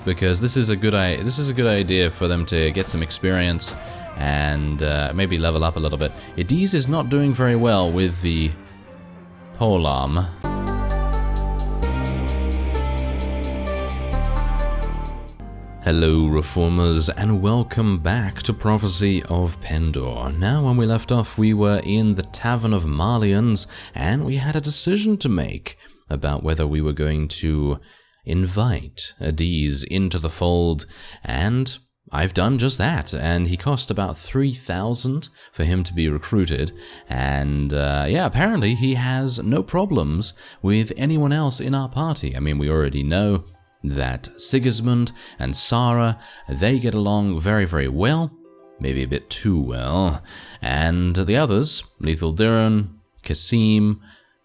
because this is a good idea for them to get some experience and maybe level up a little bit. Dees is not doing very well with the polearm. Hello Reformers, and welcome back to Prophecy of Pendor. Now, when we left off, we were in the Tavern of Marlians, and we had a decision to make about whether we were going to invite Dees into the fold, and I've done just that, and he cost about 3,000 for him to be recruited, and yeah, apparently he has no problems with anyone else in our party. I mean, we already know that Sigismund and Sarah, they get along very, very well, maybe a bit too well, and the others, Lethal Duran, Kasim,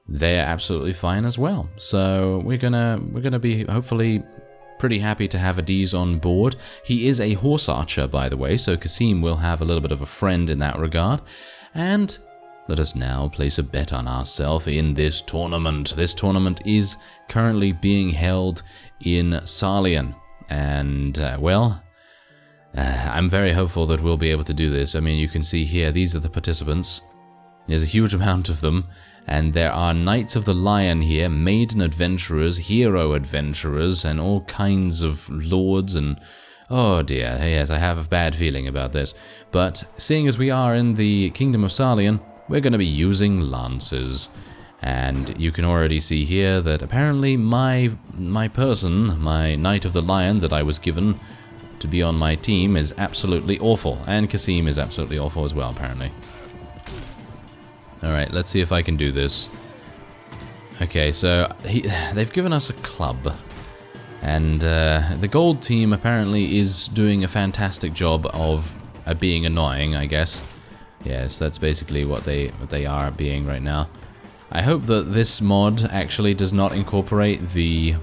they're absolutely fine as well. So we're gonna be hopefully pretty happy to have Dees on board. He is a horse archer, by the way, so Kasim will have a little bit of a friend in that regard. And let us now place a bet on ourselves in this tournament. This tournament is currently being held in Sarlian, and well, I'm very hopeful that we'll be able to do this. I mean, you can see here, these are the participants. There's a huge amount of them, and there are Knights of the Lion here, Maiden Adventurers, Hero Adventurers, and all kinds of lords, and oh dear, yes, I have a bad feeling about this. But seeing as we are in the Kingdom of Sarlian, we're going to be using lances. And you can already see here that apparently my person, my Knight of the Lion that I was given to be on my team is absolutely awful. And Kasim is absolutely awful as well, apparently. Alright, let's see if I can do this. Okay, so they've given us a club. And the gold team apparently is doing a fantastic job of being annoying, I guess. Yes, that's basically what they are being right now. I hope that this mod actually does not incorporate the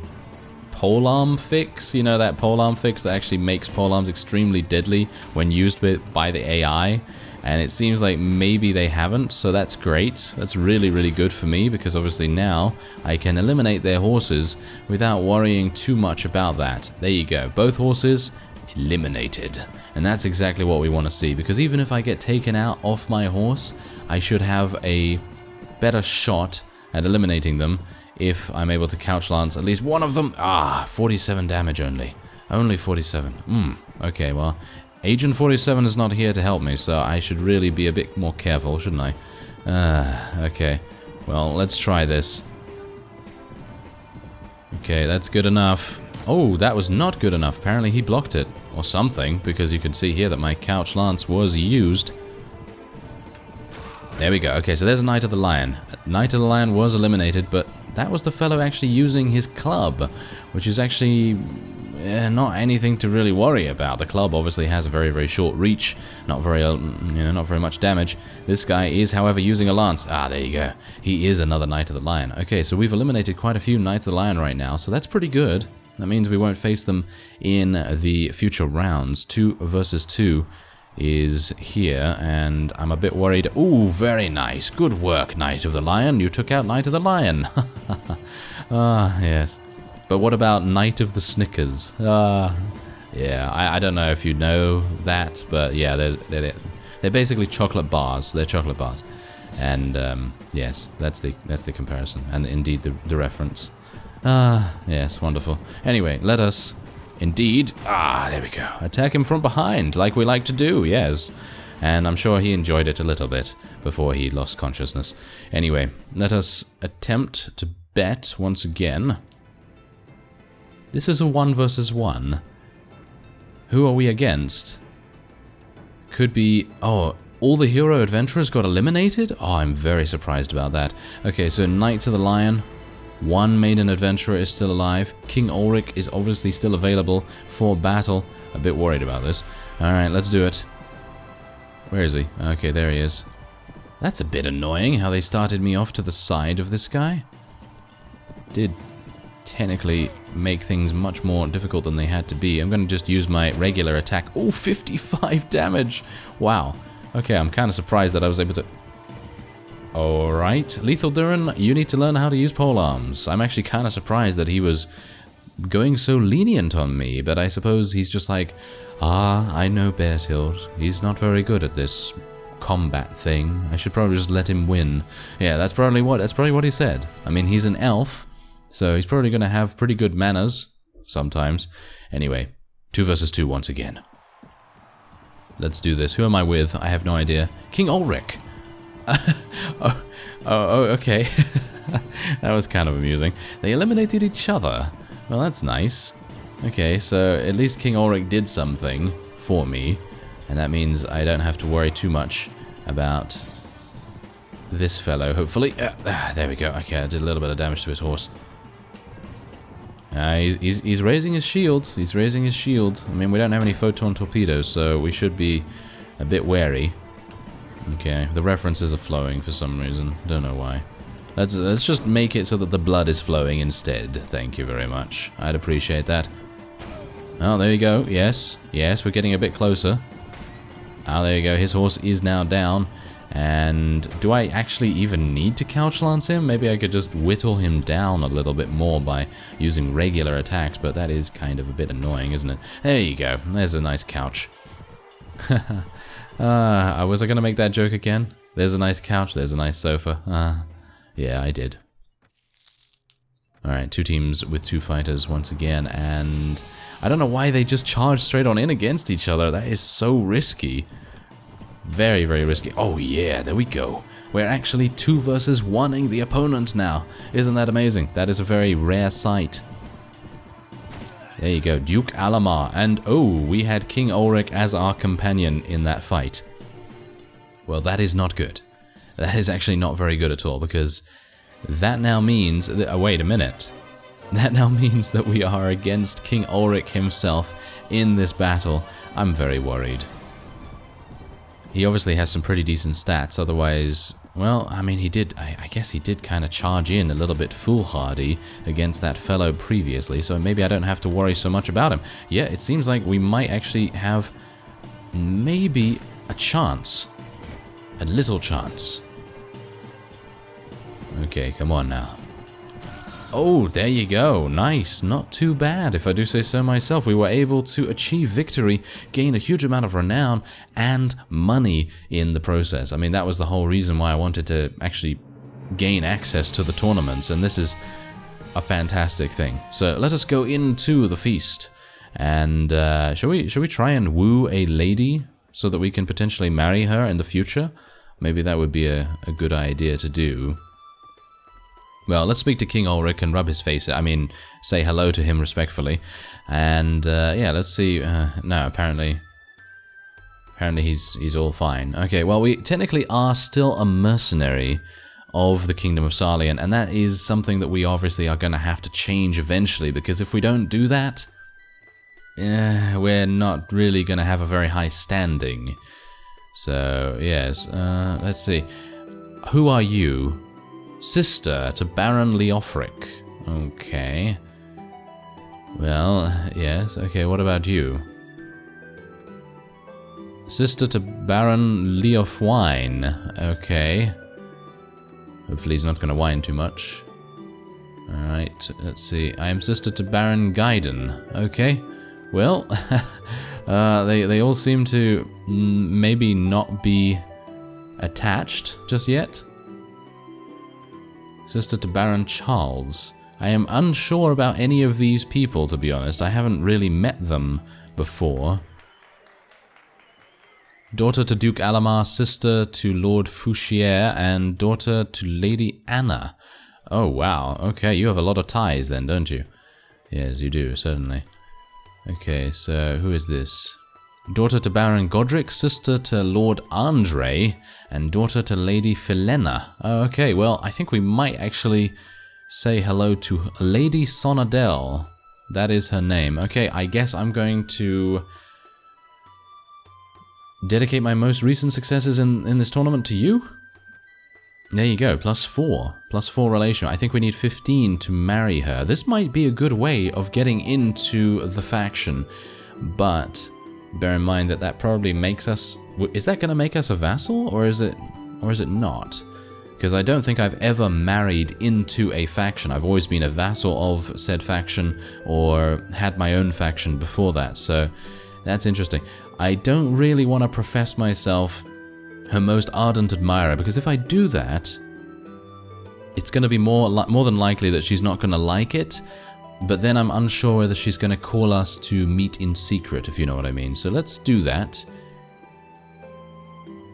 polearm fix. You know, that polearm fix that actually makes polearms extremely deadly when used by the AI. And it seems like maybe they haven't, so that's great. That's really, really good for me, because obviously now I can eliminate their horses without worrying too much about that. There you go. Both horses eliminated. And that's exactly what we want to see, because even if I get taken out off my horse, I should have a better shot at eliminating them if I'm able to couch lance at least one of them. 47 damage only. Only 47. Okay, well, Agent 47 is not here to help me, so I should really be a bit more careful, shouldn't I? Okay. Well, let's try this. Okay, that's good enough. Oh, that was not good enough. Apparently he blocked it, or something, because you can see here that my couch lance was used. There we go. Okay, so there's a Knight of the Lion. Knight of the Lion was eliminated, but that was the fellow actually using his club, which is actually not anything to really worry about. The club obviously has a very, very short reach, not very much damage. This guy is, however, using a lance. There you go. He is another Knight of the Lion. Okay, so we've eliminated quite a few Knights of the Lion right now, so that's pretty good. That means we won't face them in the future rounds. 2 versus 2 is here, and I'm a bit worried. Ooh, very nice. Good work, Knight of the Lion. You took out Knight of the Lion. Yes. But what about Knight of the Snickers? Yeah, I don't know if you know that, but yeah, they're basically chocolate bars. They're chocolate bars. And yes, that's the comparison, and indeed the reference. Yes, wonderful. Anyway, let us indeed, there we go, attack him from behind, like we like to do, yes. And I'm sure he enjoyed it a little bit before he lost consciousness. Anyway, let us attempt to bet once again. This is a 1 versus 1. Who are we against? Could be, all the hero adventurers got eliminated? I'm very surprised about that. Okay, so Knights of the Lion. 1 maiden adventurer is still alive. King Ulrich is obviously still available for battle. A bit worried about this. Alright, let's do it. Where is he? Okay, there he is. That's a bit annoying how they started me off to the side of this guy. Did technically make things much more difficult than they had to be. I'm going to just use my regular attack. Oh, 55 damage! Wow. Okay, I'm kind of surprised that I was able to... Alright, Lethal Duran, you need to learn how to use polearms. I'm actually kind of surprised that he was going so lenient on me, but I suppose he's just like, I know Bertild. He's not very good at this combat thing. I should probably just let him win. Yeah, that's probably what he said. I mean, he's an elf, so he's probably going to have pretty good manners sometimes. Anyway, 2 versus 2 once again. Let's do this. Who am I with? I have no idea. King Ulrich. Okay. That was kind of amusing. They eliminated each other. Well, that's nice. Okay, so at least King Ulrich did something for me, and that means I don't have to worry too much about this fellow, hopefully. There we go. Okay, I did a little bit of damage to his horse. He's raising his shield. He's raising his shield. I mean, we don't have any photon torpedoes, so we should be a bit wary. Okay, the references are flowing for some reason. Don't know why. Let's just make it so that the blood is flowing instead. Thank you very much. I'd appreciate that. Oh, there you go. Yes, yes, we're getting a bit closer. Oh, there you go. His horse is now down. And do I actually even need to couch lance him? Maybe I could just whittle him down a little bit more by using regular attacks, but that is kind of a bit annoying, isn't it? There you go. There's a nice couch. Was I going to make that joke again? There's a nice couch, there's a nice sofa. Yeah, I did. Alright, 2 teams with 2 fighters once again, and I don't know why they just charge straight on in against each other. That is so risky. Very, very risky. Oh yeah, there we go. We're actually 2 versus 1ing the opponent now. Isn't that amazing? That is a very rare sight. There you go, Duke Alamar. And oh, we had King Ulrich as our companion in that fight. Well, that is not good. That is actually not very good at all, because that now means... wait a minute. That now means that we are against King Ulrich himself in this battle. I'm very worried. He obviously has some pretty decent stats, otherwise... Well, I mean, he did... I guess he did kind of charge in a little bit foolhardy against that fellow previously, so maybe I don't have to worry so much about him. Yeah, it seems like we might actually have maybe a chance. A little chance. Okay, come on now. Oh, there you go. Nice. Not too bad, if I do say so myself. We were able to achieve victory, gain a huge amount of renown, and money in the process. I mean, that was the whole reason why I wanted to actually gain access to the tournaments, and this is a fantastic thing. So let us go into the feast. And shall we try and woo a lady so that we can potentially marry her in the future? Maybe that would be a good idea to do. Well, let's speak to King Ulrich and rub his face. I mean, say hello to him respectfully. And, yeah, let's see. No, apparently he's all fine. Okay, well, we technically are still a mercenary of the Kingdom of Sarlian, and that is something that we obviously are going to have to change eventually, because if we don't do that, we're not really going to have a very high standing. So, yes, let's see. Who are you? Sister to Baron Leofric. Okay. Well, yes. Okay, what about you? Sister to Baron Leofwine. Okay. Hopefully he's not going to whine too much. Alright, let's see. I am sister to Baron Gaiden. Okay. Well, they all seem to maybe not be attached just yet. Sister to Baron Charles. I am unsure about any of these people, to be honest. I haven't really met them before. Daughter to Duke Alamar, sister to Lord Fouchier, and daughter to Lady Anna. Oh, wow. Okay, you have a lot of ties then, don't you? Yes, you do, certainly. Okay, so who is this? Daughter to Baron Godric, sister to Lord Andre, and daughter to Lady Philena. Okay, well, I think we might actually say hello to Lady Sonadel. That is her name. Okay, I guess I'm going to dedicate my most recent successes in this tournament to you. There you go, +4. +4 relation. I think we need 15 to marry her. This might be a good way of getting into the faction, but... bear in mind that probably makes us... Is that going to make us a vassal, or is it not? because I don't think I've ever married into a faction. I've always been a vassal of said faction or had my own faction before that, so that's interesting. I don't really want to profess myself her most ardent admirer, because if I do that, it's going to be more than likely that she's not going to like it, but then I'm unsure whether she's going to call us to meet in secret, if you know what I mean. So let's do that.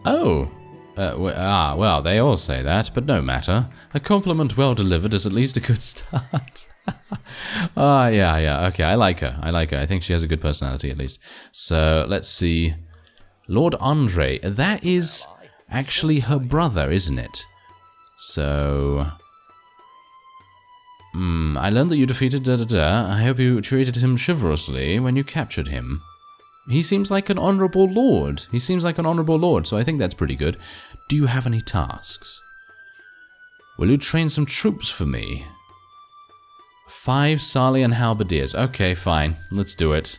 Oh. Well, they all say that, but no matter. A compliment well delivered is at least a good start. Yeah, okay, I like her. I think she has a good personality, at least. So, let's see. Lord Andre, that is actually her brother, isn't it? So... I learned that you defeated I hope you treated him chivalrously when you captured him. He seems like an honorable lord. So I think that's pretty good. Do you have any tasks? Will you train some troops for me? 5 Sarlian halberdiers. Okay, fine. Let's do it.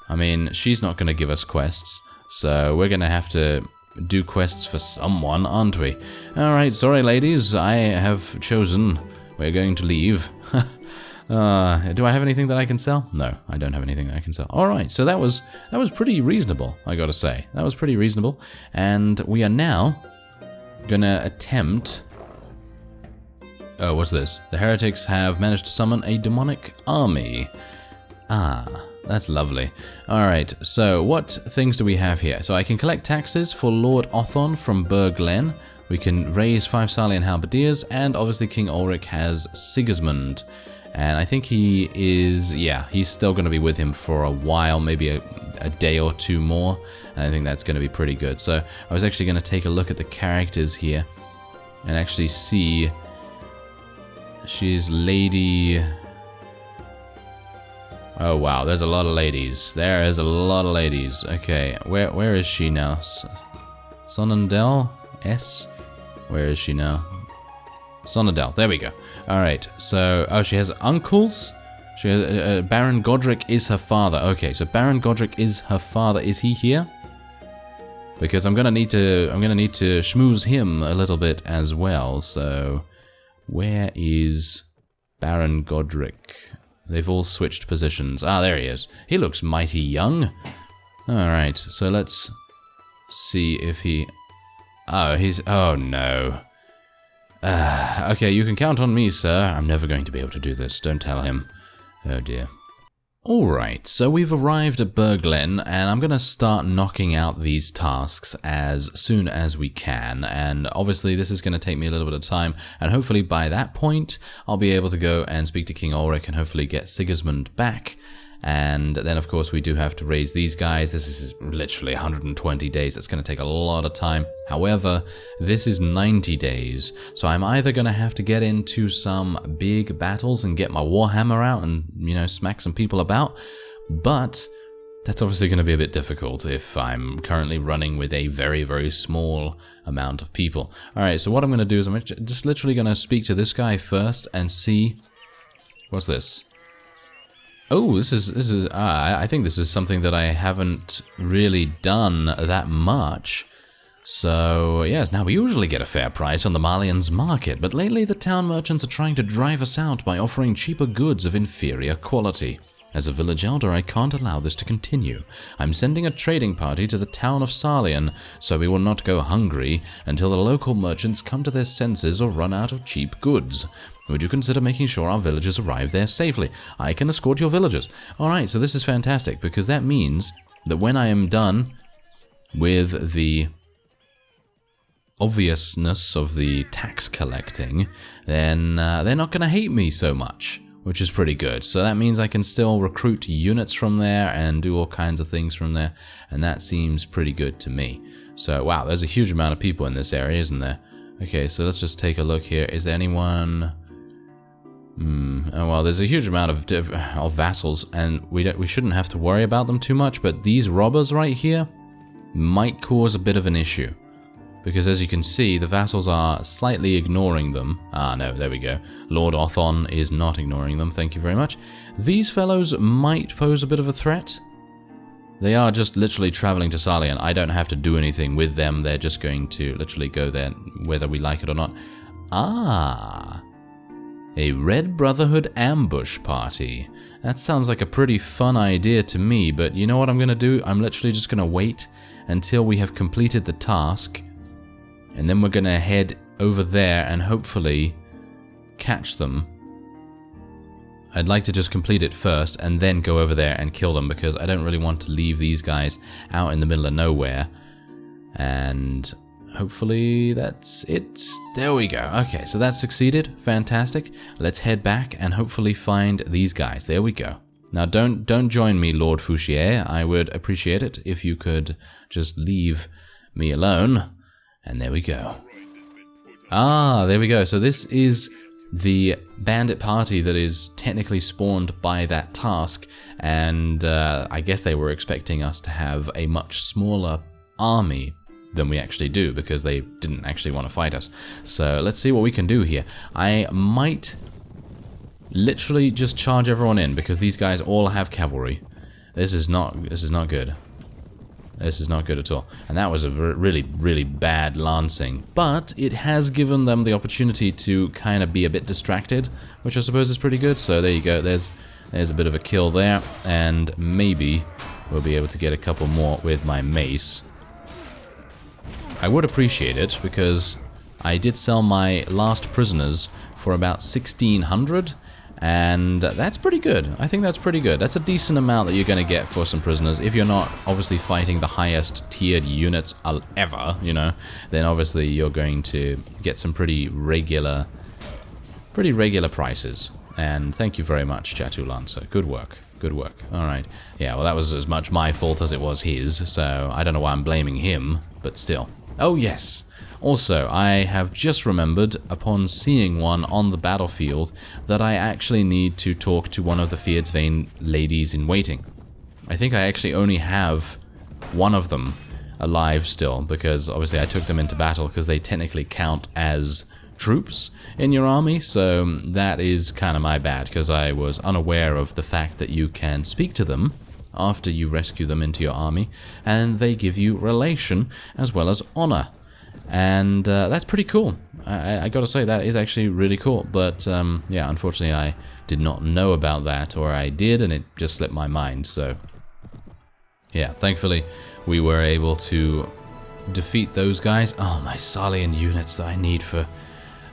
I mean, she's not going to give us quests, so we're going to have to do quests for someone, aren't we? Alright, sorry ladies, I have chosen. We're going to leave. Do I have anything that I can sell? No, I don't have anything that I can sell. Alright, so that was pretty reasonable, I gotta say. That was pretty reasonable. And we are now gonna attempt... Oh, what's this? The heretics have managed to summon a demonic army. Ah, that's lovely. Alright, so what things do we have here? So I can collect taxes for Lord Othon from Burglen. We can raise 5 Sarlian halberdiers, and obviously King Ulrich has Sigismund. And I think he is, yeah, he's still going to be with him for a while, maybe a day or two more. And I think that's going to be pretty good. So I was actually going to take a look at the characters here and actually see. She's Lady... Oh, wow, there's a lot of ladies. There is a lot of ladies. Okay, where is she now? Sonnendel? S? Where is she now? Sonnendel, there we go. Alright, so, oh, she has uncles? She has, Baron Godric is her father. Okay, so Baron Godric is her father. Is he here? Because I'm gonna need to schmooze him a little bit as well, so... Where is Baron Godric? They've all switched positions. Ah, there he is. He looks mighty young. Alright, so let's see if he... Oh, he's... Oh, no. Okay, you can count on me, sir. I'm never going to be able to do this. Don't tell him. Oh, dear. Alright, so we've arrived at Burglen, and I'm going to start knocking out these tasks as soon as we can, and obviously this is going to take me a little bit of time, and hopefully by that point, I'll be able to go and speak to King Ulrich and hopefully get Sigismund back. And then, of course, we do have to raise these guys. This is literally 120 days. It's going to take a lot of time. However, this is 90 days. So I'm either going to have to get into some big battles and get my Warhammer out and, you know, smack some people about. But that's obviously going to be a bit difficult if I'm currently running with a very, very small amount of people. All right, so what I'm going to do is I'm just literally going to speak to this guy first and see... What's this? Oh, this is. I think this is something that I haven't really done that much. So, yes, now we usually get a fair price on the Malian's market, but lately the town merchants are trying to drive us out by offering cheaper goods of inferior quality. As a village elder, I can't allow this to continue. I'm sending a trading party to the town of Sarlian, so we will not go hungry until the local merchants come to their senses or run out of cheap goods. Would you consider making sure our villagers arrive there safely? I can escort your villagers. Alright, so this is fantastic, because that means that when I am done with the obviousness of the tax collecting, then they're not going to hate me so much, which is pretty good. So that means I can still recruit units from there and do all kinds of things from there, and that seems pretty good to me. So, wow, there's a huge amount of people in this area, isn't there? Okay, so let's just take a look here. Is there anyone... Oh, well, there's a huge amount of vassals, and we shouldn't have to worry about them too much, but these robbers right here might cause a bit of an issue. Because as you can see, the vassals are slightly ignoring them. Ah, no, there we go. Lord Othon is not ignoring them, thank you very much. These fellows might pose a bit of a threat. They are just literally traveling to Salian. I don't have to do anything with them. They're just going to literally go there, whether we like it or not. Ah, a Red Brotherhood ambush party. That sounds like a pretty fun idea to me, but you know what I'm going to do? I'm literally just going to wait until we have completed the task, and then we're going to head over there and hopefully catch them. I'd like to just complete it first and then go over there and kill them, because I don't really want to leave these guys out in the middle of nowhere. And hopefully that's it. There we go. Okay, so that's succeeded. Fantastic. Let's head back and hopefully find these guys. There we go. Now don't join me, Lord Fouchier. I would appreciate it if you could just leave me alone. And there we go. Ah, there we go. So this is the Bandit Party that is technically spawned by that task, and I guess they were expecting us to have a much smaller army than we actually do, because they didn't actually want to fight us. So let's see what we can do here. I might literally just charge everyone in, because these guys all have cavalry. This is not good. This is not good at all. And that was a really, really bad lancing. But it has given them the opportunity to kind of be a bit distracted, which I suppose is pretty good. So there you go. There's a bit of a kill there. And maybe we'll be able to get a couple more with my mace. I would appreciate it, because I did sell my last prisoners for about 1,600. And that's pretty good. I think that's pretty good. That's a decent amount that you're going to get for some prisoners. If you're not obviously fighting the highest tiered units ever, you know, then obviously you're going to get some pretty regular prices. And thank you very much, Chatu Lancer. Good work. Good work. Alright. Yeah, well, that was as much my fault as it was his, so I don't know why I'm blaming him, but still. Oh, yes. Also, I have just remembered, upon seeing one on the battlefield, that I actually need to talk to one of the Fyhrr Skvelt ladies in waiting. I think I actually only have one of them alive still, because obviously I took them into battle, because they technically count as troops in your army, so that is kind of my bad, because I was unaware of the fact that you can speak to them after you rescue them into your army, and they give you relation as well as honor. And that's pretty cool. I gotta say, that is actually really cool. But yeah, unfortunately I did not know about that, or I did and it just slipped my mind. So yeah, thankfully we were able to defeat those guys. Oh, my Salian units that I need for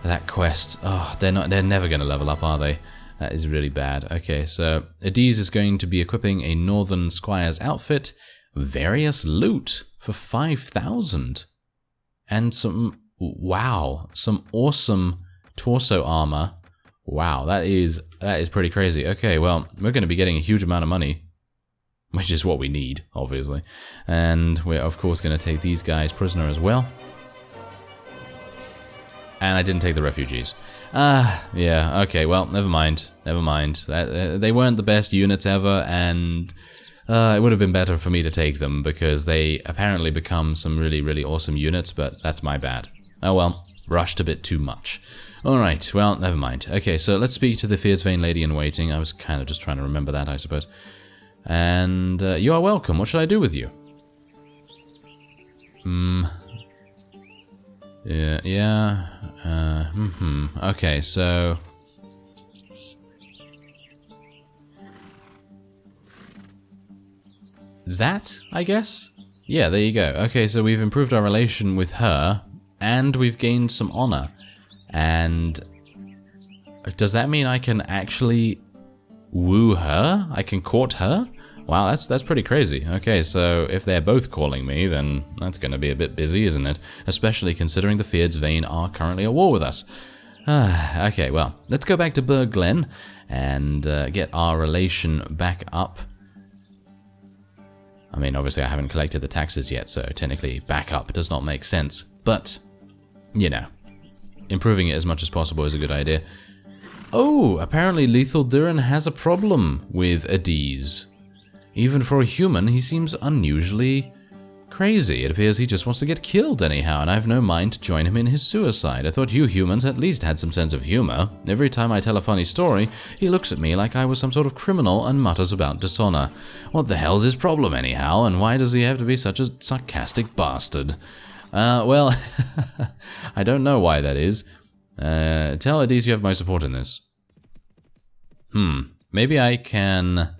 that quest. Oh, they're never gonna level up, are they? That is really bad. Okay, so Adiz is going to be equipping a Northern Squire's outfit, various loot for 5,000. And some awesome torso armor. Wow, that is pretty crazy. Okay, well, we're going to be getting a huge amount of money, which is what we need, obviously. And we're, of course, going to take these guys prisoner as well. And I didn't take the refugees. Yeah, okay, well, never mind. Never mind. They weren't the best units ever, and it would have been better for me to take them, because they apparently become some really, really awesome units, but that's my bad. Oh well, rushed a bit too much. Alright, well, never mind. Okay, so let's speak to the Fyhrr Skvelt lady in waiting. I was kind of just trying to remember that, I suppose. And you are welcome. What should I do with you? Yeah. Okay, so that, I guess? Yeah, there you go. Okay, so we've improved our relation with her, and we've gained some honor. And does that mean I can actually woo her? I can court her? Wow, that's pretty crazy. Okay, so if they're both calling me, then that's going to be a bit busy, isn't it? Especially considering the Fyhrr Skvelt are currently at war with us. Okay, well, let's go back to Burg Glen and get our relation back up. I mean, obviously I haven't collected the taxes yet, so technically back up does not make sense. But, you know, improving it as much as possible is a good idea. Oh, apparently Lethal Durin has a problem with Adiz. Even for a human, he seems unusually Crazy. It appears he just wants to get killed anyhow, and I have no mind to join him in his suicide. I thought you humans at least had some sense of humor. Every time I tell a funny story, he looks at me like I was some sort of criminal and mutters about dishonor. What the hell's his problem anyhow, and why does he have to be such a sarcastic bastard? Well, I don't know why that is. Tell Adise you have my support in this. Maybe I can...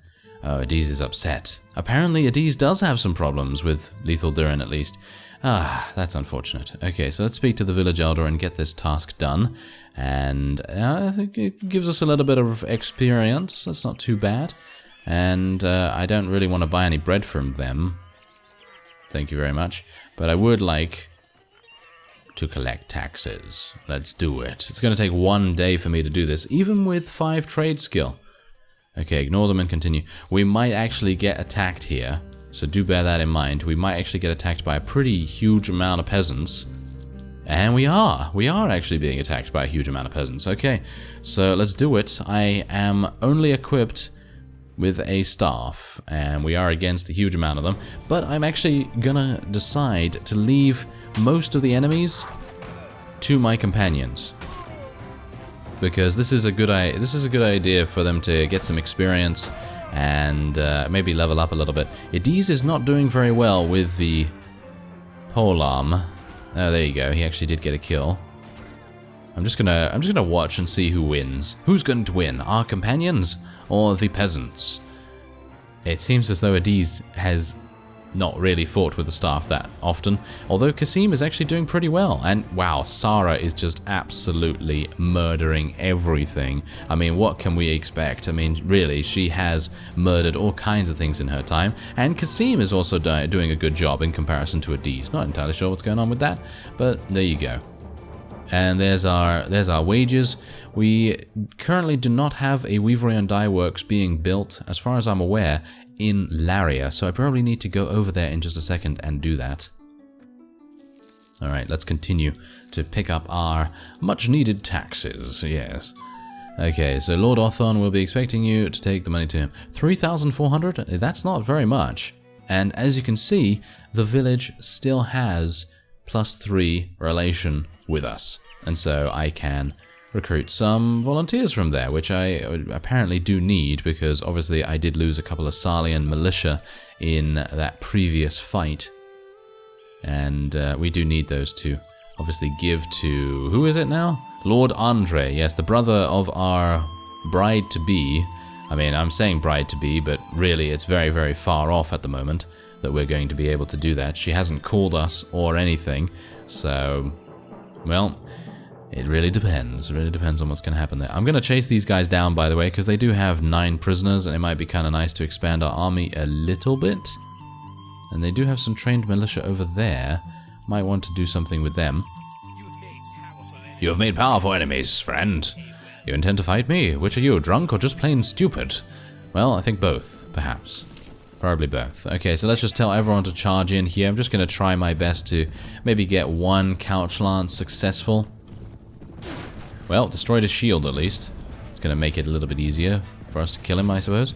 Oh, Adise is upset. Apparently Adise does have some problems with Lethal Durin at least. Ah, that's unfortunate. Okay, so let's speak to the village elder and get this task done. And I think it gives us a little bit of experience. That's not too bad. And I don't really want to buy any bread from them. Thank you very much. But I would like to collect taxes. Let's do it. It's going to take 1 day for me to do this, even with 5 trade skill. Okay, ignore them and continue. We might actually get attacked here, so do bear that in mind. We might actually get attacked by a pretty huge amount of peasants. And we are. We are actually being attacked by a huge amount of peasants. Okay, so let's do it. I am only equipped with a staff, and we are against a huge amount of them. But I'm actually gonna decide to leave most of the enemies to my companions. Because this is a good idea for them to get some experience and maybe level up a little bit. Adise is not doing very well with the polearm. Oh, there you go. He actually did get a kill. I'm just gonna watch and see who wins. Who's going to win? Our companions or the peasants? It seems as though Adise has not really fought with the staff that often, although Kasim is actually doing pretty well. And wow, Sarah is just absolutely murdering everything. I mean, what can we expect? I mean, really, she has murdered all kinds of things in her time, and Kasim is also doing a good job in comparison to Adise. Not entirely sure what's going on with that, but there you go. And there's our wages. We currently do not have a weavery and dye works being built, as far as I'm aware, in Laria, so I probably need to go over there in just a second and do that. Alright, let's continue to pick up our much needed taxes, yes. Okay, so Lord Othon will be expecting you to take the money to him. 3,400? That's not very much. And as you can see, the village still has +3 relation with us. And so I can recruit some volunteers from there, which I apparently do need, because obviously I did lose a couple of Salian militia in that previous fight. And we do need those to obviously give to... who is it now? Lord Andre, yes, the brother of our bride-to-be. I mean, I'm saying bride-to-be, but really it's very, very far off at the moment that we're going to be able to do that. She hasn't called us or anything, so... well... it really depends. It really depends on what's going to happen there. I'm going to chase these guys down, by the way, because they do have 9 prisoners, and it might be kind of nice to expand our army a little bit. And they do have some trained militia over there. Might want to do something with them. You have made powerful enemies, friend. You intend to fight me? Which are you, drunk or just plain stupid? Well, I think both, perhaps. Probably both. Okay, so let's just tell everyone to charge in here. I'm just going to try my best to maybe get 1 couch lance successful. Well, destroyed his shield at least. It's going to make it a little bit easier for us to kill him, I suppose.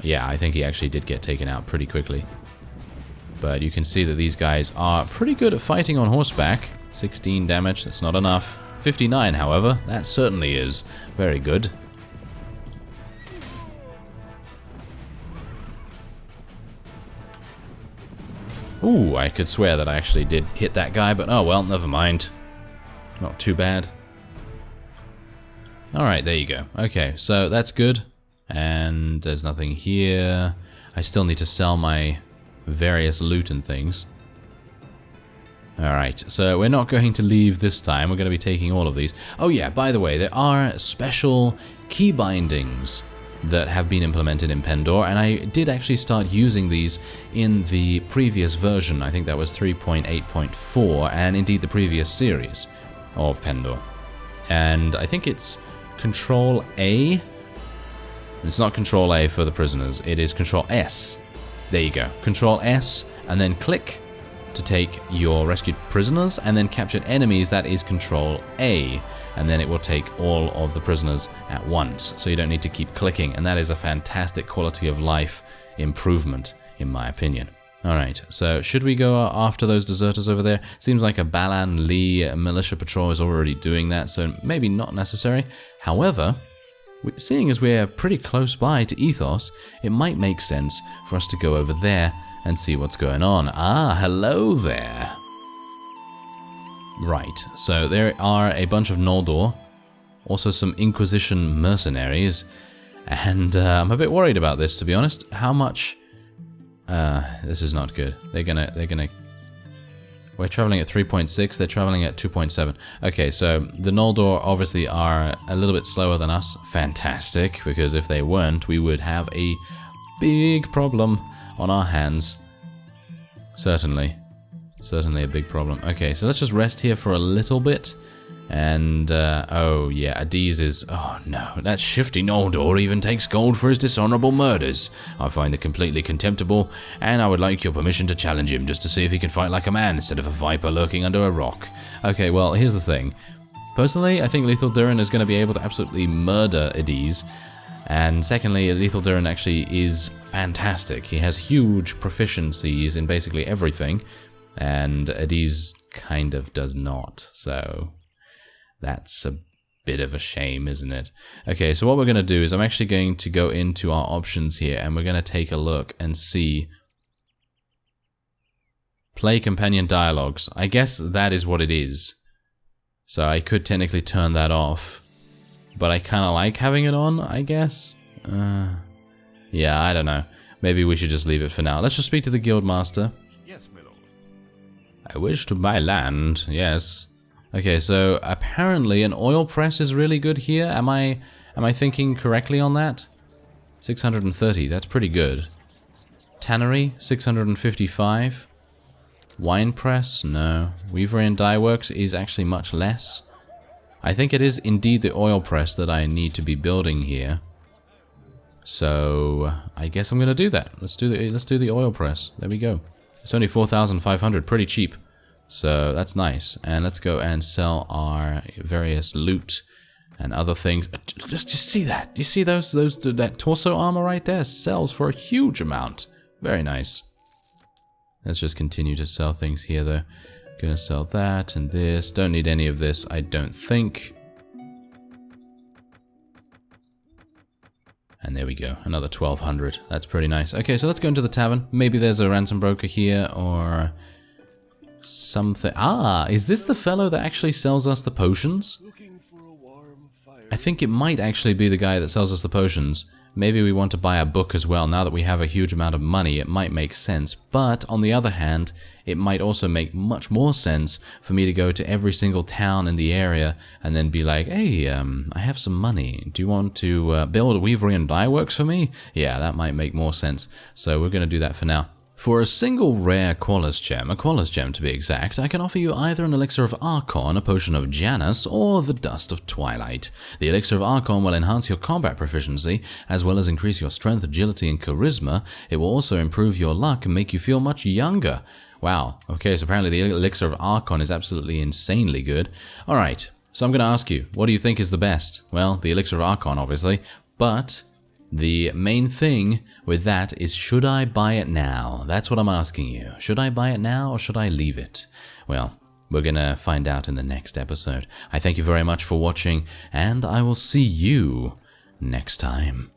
Yeah, I think he actually did get taken out pretty quickly. But you can see that these guys are pretty good at fighting on horseback. 16 damage, that's not enough. 59, however, that certainly is very good. Ooh, I could swear that I actually did hit that guy, but oh well, never mind. Not too bad. Alright, there you go. Okay, so that's good. And there's nothing here. I still need to sell my various loot and things. Alright, so we're not going to leave this time. We're going to be taking all of these. Oh yeah, by the way, there are special key bindings that have been implemented in Pendor, and I did actually start using these in the previous version. I think that was 3.8.4, and indeed the previous series of Pendor. And I think it's Control A. It's not Control A for the prisoners, it is Control S. There you go. Control S, and then click to take your rescued prisoners, and then captured enemies, that is Control A. And then it will take all of the prisoners at once, so you don't need to keep clicking, and that is a fantastic quality of life improvement, in my opinion. Alright, so should we go after those deserters over there? Seems like a Balan Lee militia patrol is already doing that, so maybe not necessary. However, seeing as we're pretty close by to Ethos, it might make sense for us to go over there and see what's going on. Ah, hello there. Right, so there are a bunch of Noldor, also some Inquisition mercenaries, and I'm a bit worried about this, to be honest. How much... this is not good. They're gonna... We're traveling at 3.6, they're traveling at 2.7. Okay, so the Noldor obviously are a little bit slower than us. Fantastic, because if they weren't, we would have a big problem on our hands. Certainly. Certainly a big problem. Okay, so let's just rest here for a little bit. And, oh yeah, Adiz is... Oh no, that shifty Noldor even takes gold for his dishonorable murders. I find it completely contemptible, and I would like your permission to challenge him just to see if he can fight like a man instead of a viper lurking under a rock. Okay, well, here's the thing. Personally, I think Lethal Durin is going to be able to absolutely murder Adiz. And secondly, Lethal Durin actually is fantastic. He has huge proficiencies in basically everything, and Adiz kind of does not, so... That's a bit of a shame, isn't it? Okay, so what we're going to do is I'm actually going to go into our options here, and we're going to take a look and see... Play companion dialogues. I guess that is what it is. So I could technically turn that off. But I kind of like having it on, I guess. Yeah, I don't know. Maybe we should just leave it for now. Let's just speak to the Guildmaster. Yes, my lord. I wish to buy land, yes. Okay, so apparently an oil press is really good here. Am I thinking correctly on that? 630, that's pretty good. Tannery, 655. Wine press, no. Weavery and Dye Works is actually much less. I think it is indeed the oil press that I need to be building here. So I guess I'm gonna do that. Let's do the oil press. There we go. It's only 4,500, pretty cheap. So that's nice. And let's go and sell our various loot and other things. Just see that. You see that torso armor right there? Sells for a huge amount. Very nice. Let's just continue to sell things here though. Gonna sell that and this. Don't need any of this, I don't think. And there we go, another 1,200. That's pretty nice. Okay, so let's go into the tavern. Maybe there's a ransom broker here or something. Ah, is this the fellow that actually sells us the potions? I think it might actually be the guy that sells us the potions. Maybe we want to buy a book as well. Now that we have a huge amount of money, it might make sense. But on the other hand, it might also make much more sense for me to go to every single town in the area and then be like, hey, I have some money. Do you want to build a Weavery and Dye Works for me? Yeah, that might make more sense. So we're going to do that for now. For a single rare Qualis gem, a Qualis gem to be exact, I can offer you either an Elixir of Archon, a potion of Janus, or the Dust of Twilight. The Elixir of Archon will enhance your combat proficiency, as well as increase your strength, agility, and charisma. It will also improve your luck and make you feel much younger. Wow, okay, so apparently the Elixir of Archon is absolutely insanely good. Alright, so I'm going to ask you, what do you think is the best? Well, the Elixir of Archon, obviously, but... the main thing with that is, should I buy it now? That's what I'm asking you. Should I buy it now or should I leave it? Well, we're gonna find out in the next episode. I thank you very much for watching, and I will see you next time.